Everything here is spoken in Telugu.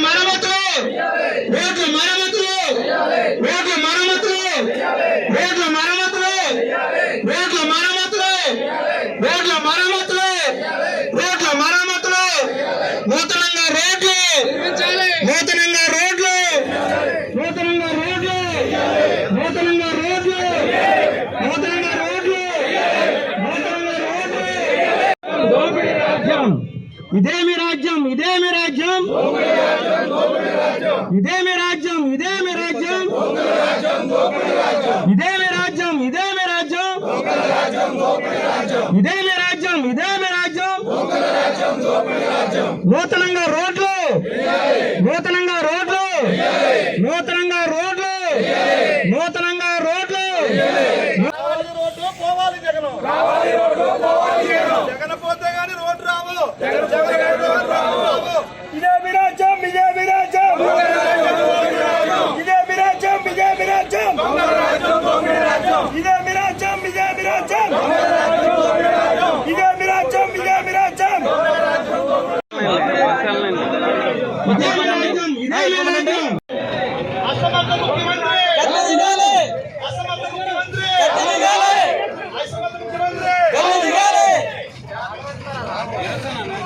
మరమ్మతులు రోడ్ల మరమ్మతులు రోడ్ల మరమ్మతులు రోడ్ల మరమ్మతులు రోడ్ల మరమ్మతులు రోడ్ల మరమ్మతులు రోడ్ల మరమ్మతులు నూతనంగా రోడ్లు నూతనంగా రోడ్లు నూతనంగా రోడ్లు నూతనంగా రోడ్లు నూతనంగా రోడ్లు నూతనంగా రోడ్లు దోపిడీ రాజ్యం ఇదేమి రాజ్యం ఇదేమి రాజ్యం ఇదేమి రాజ్యం ఇదేమి రాజ్యం ఇదేమి రాజ్యం ఇదేమి రాజ్యం ఇదేమి రాజ్యం ఇదేమి రాజ్యం నూతనంగా రోడ్లు నూతన